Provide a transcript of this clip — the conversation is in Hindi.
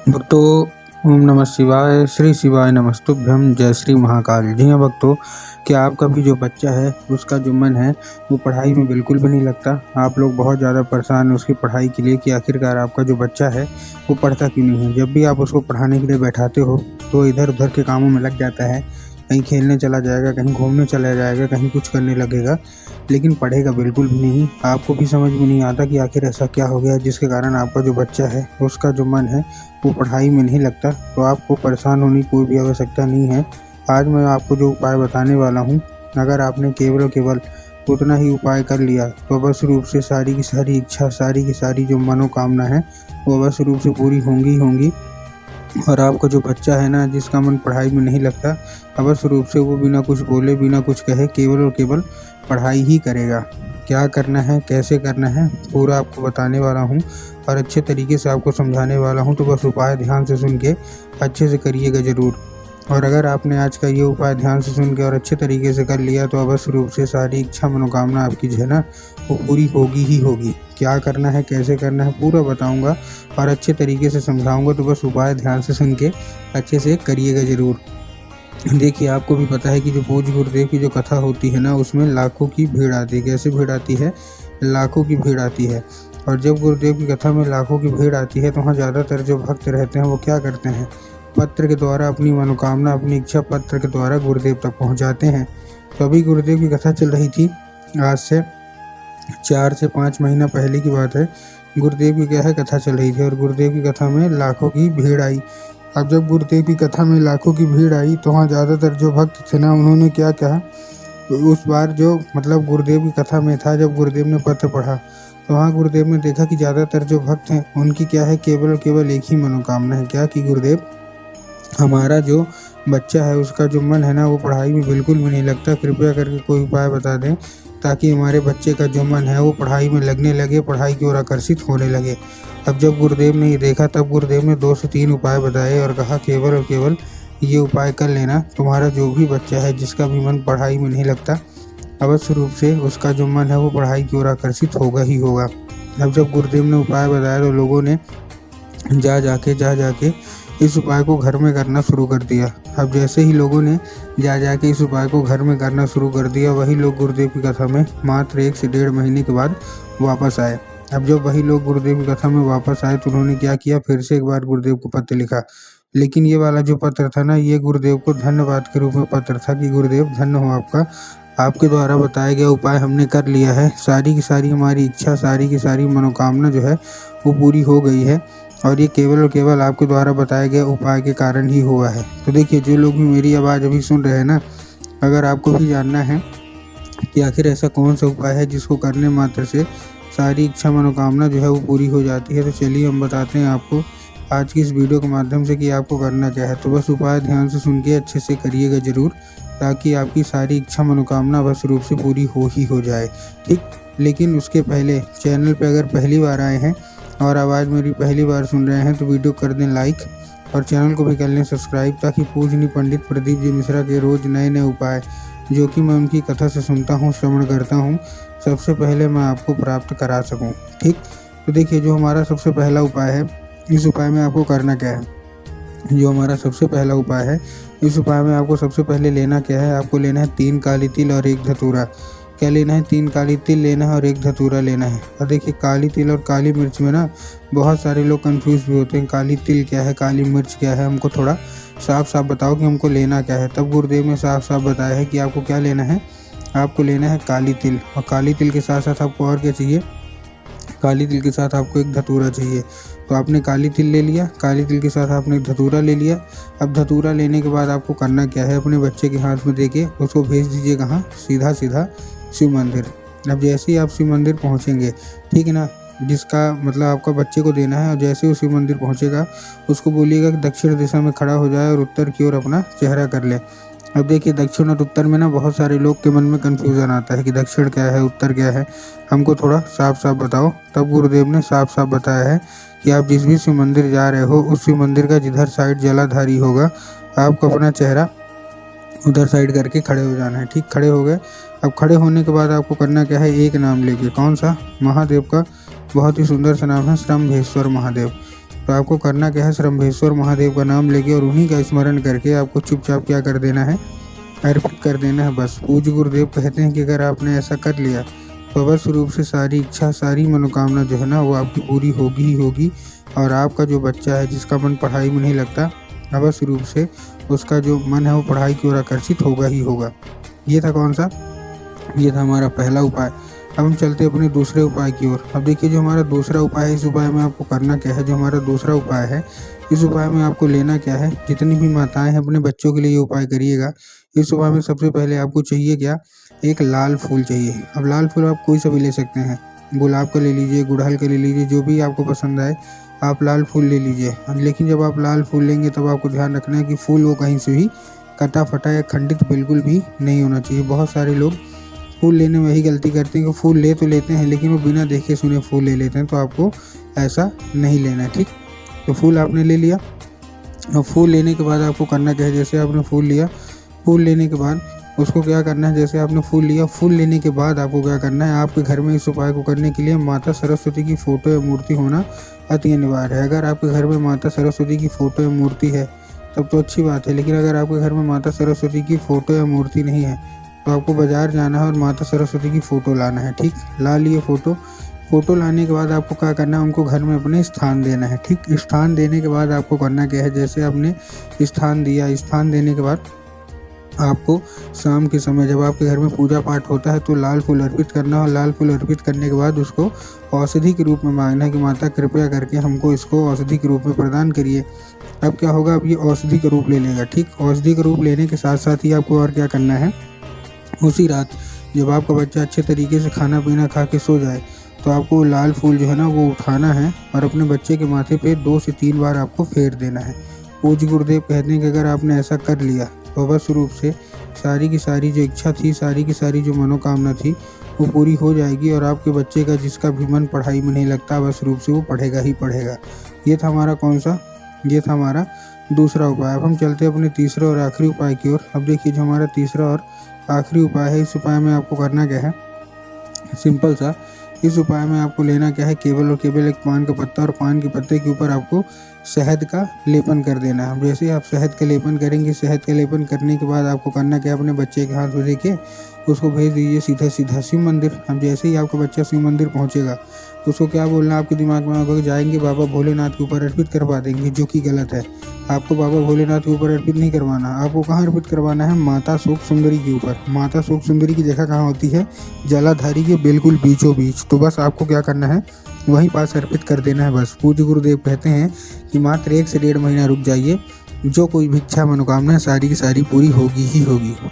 भक्तों, ओम नमः शिवाय, श्री शिवाय नमस्तुभ्यम, जय श्री महाकाल। जी हाँ भक्तों, क्या आपका भी जो बच्चा है उसका जो मन है वो पढ़ाई में बिल्कुल भी नहीं लगता। आप लोग बहुत ज़्यादा परेशान हैं उसकी पढ़ाई के लिए कि आखिरकार आपका जो बच्चा है वो पढ़ता क्यों नहीं है। जब भी आप उसको पढ़ाने के लिए बैठाते हो तो इधर उधर के कामों में लग जाता है, कहीं खेलने चला जाएगा, कहीं घूमने चला जाएगा, कहीं कुछ करने लगेगा, लेकिन पढ़ेगा बिल्कुल भी नहीं। आपको भी समझ में नहीं आता कि आखिर ऐसा क्या हो गया जिसके कारण आपका जो बच्चा है उसका जो मन है वो पढ़ाई में नहीं लगता। तो आपको परेशान होने की कोई भी आवश्यकता नहीं है। आज मैं आपको जो उपाय बताने वाला हूँ, अगर आपने केवल और केवल उतना ही उपाय कर लिया तो अवश्य रूप से सारी की सारी इच्छा, सारी की सारी जो मनोकामना है वो अवश्य रूप से पूरी होंगी ही होंगी। और आपका जो बच्चा है ना, जिसका मन पढ़ाई में नहीं लगता, अवश्य रूप से वो बिना कुछ बोले, बिना कुछ कहे केवल और केवल पढ़ाई ही करेगा। क्या करना है, कैसे करना है, पूरा आपको बताने वाला हूँ और अच्छे तरीके से आपको समझाने वाला हूँ। तो बस उपाय ध्यान से सुन के अच्छे से करिएगा ज़रूर। और अगर आपने आज का ये उपाय ध्यान से सुन के और अच्छे तरीके से कर लिया तो अवश्य रूप से सारी इच्छा मनोकामना आपकी जो है ना वो पूरी होगी ही होगी। क्या करना है, कैसे करना है, पूरा बताऊंगा और अच्छे तरीके से समझाऊंगा। तो बस उपाय ध्यान से सुन के अच्छे से करिएगा ज़रूर। देखिए, आपको भी पता है कि जो पूज्य गुरुदेव की जो कथा होती है ना, उसमें लाखों की भीड़ आती है। कैसे भीड़ आती है? लाखों की भीड़ आती है। और जब गुरुदेव की कथा में लाखों की भीड़ आती है तो वहाँ ज़्यादातर जो भक्त रहते हैं वो क्या करते हैं, पत्र के द्वारा अपनी मनोकामना, अपनी इच्छा पत्र के द्वारा गुरुदेव तक पहुँचाते हैं। तो अभी गुरुदेव की कथा चल रही थी, आज से 4 से 5 महीना पहले की बात है। गुरुदेव की क्या है, कथा चल रही थी और गुरुदेव की कथा में लाखों की भीड़ आई। अब जब गुरुदेव की कथा में लाखों की भीड़ आई तो वहाँ ज़्यादातर जो भक्त थे ना, उन्होंने क्या कहा, उस बार जो मतलब गुरुदेव की कथा में था, जब गुरुदेव ने पत्र पढ़ा तो वहाँ गुरुदेव ने देखा कि ज़्यादातर जो भक्त हैं उनकी क्या है, केवल और केवल एक ही मनोकामना है। क्या कि गुरुदेव, हमारा जो बच्चा है उसका जो मन है ना वो पढ़ाई में बिल्कुल भी नहीं लगता। कृपया करके कोई उपाय बता दें ताकि हमारे बच्चे का जो मन है वो पढ़ाई में लगने लगे, पढ़ाई की ओर आकर्षित होने लगे। अब जब गुरुदेव ने ये देखा तब गुरुदेव ने 2 से 3 उपाय बताए और कहा केवल और केवल ये उपाय कर लेना, तुम्हारा जो भी बच्चा है जिसका भी मन पढ़ाई में नहीं लगता, अवश्य रूप से उसका जो मन है वो पढ़ाई की ओर आकर्षित होगा ही होगा। अब जब गुरुदेव ने उपाय बताया तो लोगों ने जा जाके इस उपाय को घर में करना शुरू कर दिया। अब जैसे ही लोगों ने जाके इस उपाय को घर में करना शुरू कर दिया, वही लोग गुरुदेव की कथा में मात्र 1 से 1.5 महीने के बाद वापस आए। अब जब वही लोग गुरुदेव की कथा में वापस आए तो उन्होंने क्या किया, फिर से एक बार गुरुदेव को पत्र लिखा। लेकिन ये वाला जो पत्र था ना, ये गुरुदेव को धन्यवाद के रूप में पत्र था कि गुरुदेव धन्य हो आपका, आपके द्वारा बताया गया उपाय हमने कर लिया है। सारी की सारी हमारी इच्छा, सारी की सारी मनोकामना जो है वो पूरी हो गई है और ये केवल और केवल आपके द्वारा बताए गए उपाय के कारण ही हुआ है। तो देखिए, जो लोग भी मेरी आवाज़ अभी सुन रहे हैं ना, अगर आपको भी जानना है कि आखिर ऐसा कौन सा उपाय है जिसको करने मात्र से सारी इच्छा मनोकामना जो है वो पूरी हो जाती है, तो चलिए हम बताते हैं आपको आज की इस वीडियो के माध्यम से कि आपको करना क्या है। तो बस उपाय ध्यान से सुन के अच्छे से करिएगा ज़रूर, ताकि आपकी सारी इच्छा मनोकामना अवश्य रूप से पूरी हो ही हो जाए, ठीक। लेकिन उसके पहले चैनल पर अगर पहली बार आए हैं और आवाज़ मेरी पहली बार सुन रहे हैं तो वीडियो कर दें लाइक और चैनल को भी कर लें सब्सक्राइब, ताकि पूजनीय पंडित प्रदीप जी मिश्रा के रोज़ नए नए उपाय जो कि मैं उनकी कथा से सुनता हूँ, श्रवण करता हूँ, सबसे पहले मैं आपको प्राप्त करा सकूँ, ठीक। तो देखिए, जो हमारा सबसे पहला उपाय है, इस उपाय में आपको करना क्या है। जो हमारा सबसे पहला उपाय है, इस उपाय में आपको सबसे पहले लेना क्या है, आपको लेना है 3 काली तिल और 1 धतूरा। क्या लेना है, 3 काली तिल लेना है और 1 धतूरा लेना है। और देखिए, काली तिल और काली मिर्च में ना बहुत सारे लोग कंफ्यूज भी होते हैं, काली तिल क्या है, काली मिर्च क्या है, हमको थोड़ा साफ साफ बताओ कि हमको लेना क्या है। तब गुरुदेव ने साफ साफ बताया है कि आपको क्या लेना है, आपको लेना है काली तिल, और काली तिल के साथ साथ आपको और क्या चाहिए, काली तिल के साथ आपको 1 धतूरा चाहिए। तो आपने काली तिल ले लिया, काली तिल के साथ आपने 1 धतूरा ले लिया। अब धतूरा लेने के बाद आपको करना क्या है, अपने बच्चे के हाथ में देके उसको भेज दीजिए कहाँ, सीधा सीधा शिव मंदिर। अब जैसे ही आप शिव मंदिर पहुँचेंगे, ठीक है ना, जिसका मतलब आपका बच्चे को देना है, और जैसे ही शिव मंदिर पहुँचेगा उसको बोलिएगा कि दक्षिण दिशा में खड़ा हो जाए और उत्तर की ओर अपना चेहरा कर ले। अब देखिए, दक्षिण और उत्तर में ना बहुत सारे लोग के मन में कन्फ्यूज़न आता है कि दक्षिण क्या है, उत्तर क्या है, हमको थोड़ा साफ साफ बताओ। तब गुरुदेव ने साफ साफ बताया है कि आप जिस भी शिव मंदिर जा रहे हो, उस शिव मंदिर का जिधर साइड जलाधारी होगा, आपको अपना चेहरा उधर साइड करके खड़े हो जाना है, ठीक। खड़े हो गए। अब खड़े होने के बाद आपको करना क्या है, एक नाम लेके, कौन सा, महादेव का बहुत ही सुंदर सा नाम है, श्रम्भेश्वर महादेव। तो आपको करना क्या है, श्रम्भेश्वर महादेव का नाम लेके और उन्हीं का स्मरण करके आपको चुपचाप क्या कर देना है, अर्पित कर देना है बस। पूज्य गुरुदेव कहते हैं कि अगर आपने ऐसा कर लिया तो अवश्य रूप से सारी इच्छा, सारी मनोकामना जो है ना वो आपकी पूरी होगी ही होगी। और आपका जो बच्चा है जिसका मन पढ़ाई में नहीं लगता, अवश्य रूप से उसका जो मन है वो पढ़ाई की ओर आकर्षित होगा ही होगा। ये था कौन सा, ये था हमारा पहला उपाय। अब हम चलते हैं अपने दूसरे उपाय की ओर। अब देखिए जो हमारा दूसरा उपाय है, इस उपाय में आपको करना क्या है, जो हमारा दूसरा उपाय है इस उपाय में आपको लेना क्या है, जितनी भी माताएं हैं अपने बच्चों के लिए ये उपाय करिएगा। इस उपाय में सबसे पहले आपको चाहिए क्या, एक लाल फूल चाहिए। अब लाल फूल आप कोई सा भी ले सकते हैं, गुलाब का ले लीजिए, गुड़हल का ले लीजिए, जो भी आपको पसंद आए आप लाल फूल ले लीजिए। लेकिन जब आप लाल फूल लेंगे तब आपको ध्यान रखना है कि फूल वो कहीं से भी कटा फटा या खंडित बिल्कुल भी नहीं होना चाहिए। बहुत सारे लोग फूल लेने में यही गलती करते हैं कि फूल ले तो लेते हैं लेकिन वो बिना देखे सुने फूल ले लेते हैं, तो आपको ऐसा नहीं लेना है, ठीक। तो फूल आपने ले लिया, और फूल लेने के बाद आपको करना क्या है, जैसे आपने फूल लिया, फूल लेने के बाद उसको क्या करना है, जैसे आपने फूल लिया, फूल लेने के बाद आपको क्या करना है, आपके घर में इस उपाय को करने के लिए माता सरस्वती की फ़ोटो या मूर्ति होना अति अनिवार्य है। अगर आपके घर में माता सरस्वती की फ़ोटो या मूर्ति है तब तो अच्छी बात है, लेकिन अगर आपके घर में माता सरस्वती की फ़ोटो या मूर्ति नहीं है तो आपको बाज़ार जाना है और माता सरस्वती की फ़ोटो लाना है, ठीक। ला लिए फ़ोटो लाने के बाद आपको क्या करना है, उनको घर में अपने स्थान देना है, ठीक। स्थान देने के बाद आपको करना क्या है, जैसे आपने स्थान दिया, स्थान देने के बाद आपको शाम के समय जब आपके घर में पूजा पाठ होता है तो लाल फूल अर्पित करना, और लाल फूल अर्पित करने के बाद उसको औषधि के रूप में मांगना है कि माता कृपया करके हमको इसको औषधि के रूप में प्रदान करिए। अब क्या होगा, अब ये औषधि का रूप ले लेगा, ठीक। औषधि का रूप लेने के साथ साथ ही आपको और क्या करना है, उसी रात जब आपका बच्चा अच्छे तरीके से खाना पीना खा के सो जाए तो आपको लाल फूल जो है ना वो उठाना है और अपने बच्चे के माथे पे 2 से 3 बार आपको फेर देना है। पूज्य गुरुदेव कहते हैं कि अगर आपने ऐसा कर लिया तो अवश्य रूप से सारी की सारी जो इच्छा थी, सारी की सारी जो मनोकामना थी वो पूरी हो जाएगी, और आपके बच्चे का जिसका भी मन पढ़ाई में नहीं लगता अवश्य रूप से वो पढ़ेगा ही पढ़ेगा। ये था हमारा कौन सा, ये था हमारा दूसरा उपाय। अब हम चलते हैं अपने तीसरे और आखिरी उपाय की ओर। अब देखिए जो हमारा तीसरा और आखिरी उपाय है, इस उपाय में आपको करना क्या है, सिंपल सा। इस उपाय में आपको लेना क्या है, केवल और केवल एक पान का पत्ता, और पान के पत्ते के ऊपर आपको शहद का लेपन कर देना है। जैसे आप शहद का लेपन करेंगे, शहद का लेपन करने के बाद आपको करना क्या, अपने बच्चे के हाथ में देके उसको भेज दीजिए सीधा सीधा शिव मंदिर। अब जैसे ही आपका बच्चा शिव मंदिर पहुंचेगा तो उसको क्या बोलना, आपके दिमाग में होगा कि जाएंगे बाबा भोलेनाथ के ऊपर अर्पित करवा देंगे, जो कि गलत है। आपको बाबा भोलेनाथ के ऊपर अर्पित नहीं करवाना, आपको कहाँ अर्पित करवाना है, माता शोक सुंदरी के ऊपर। माता शोक सुंदरी की जगह कहाँ होती है, जलाधारी के बिल्कुल बीचों बीच। तो बस आपको क्या करना है, वहीं पास अर्पित कर देना है बस। पूज्य गुरुदेव कहते हैं कि मात्र 1 से 1.5 महीना रुक जाइए, जो कोई भी इच्छा मनोकामना सारी की सारी पूरी होगी ही होगी।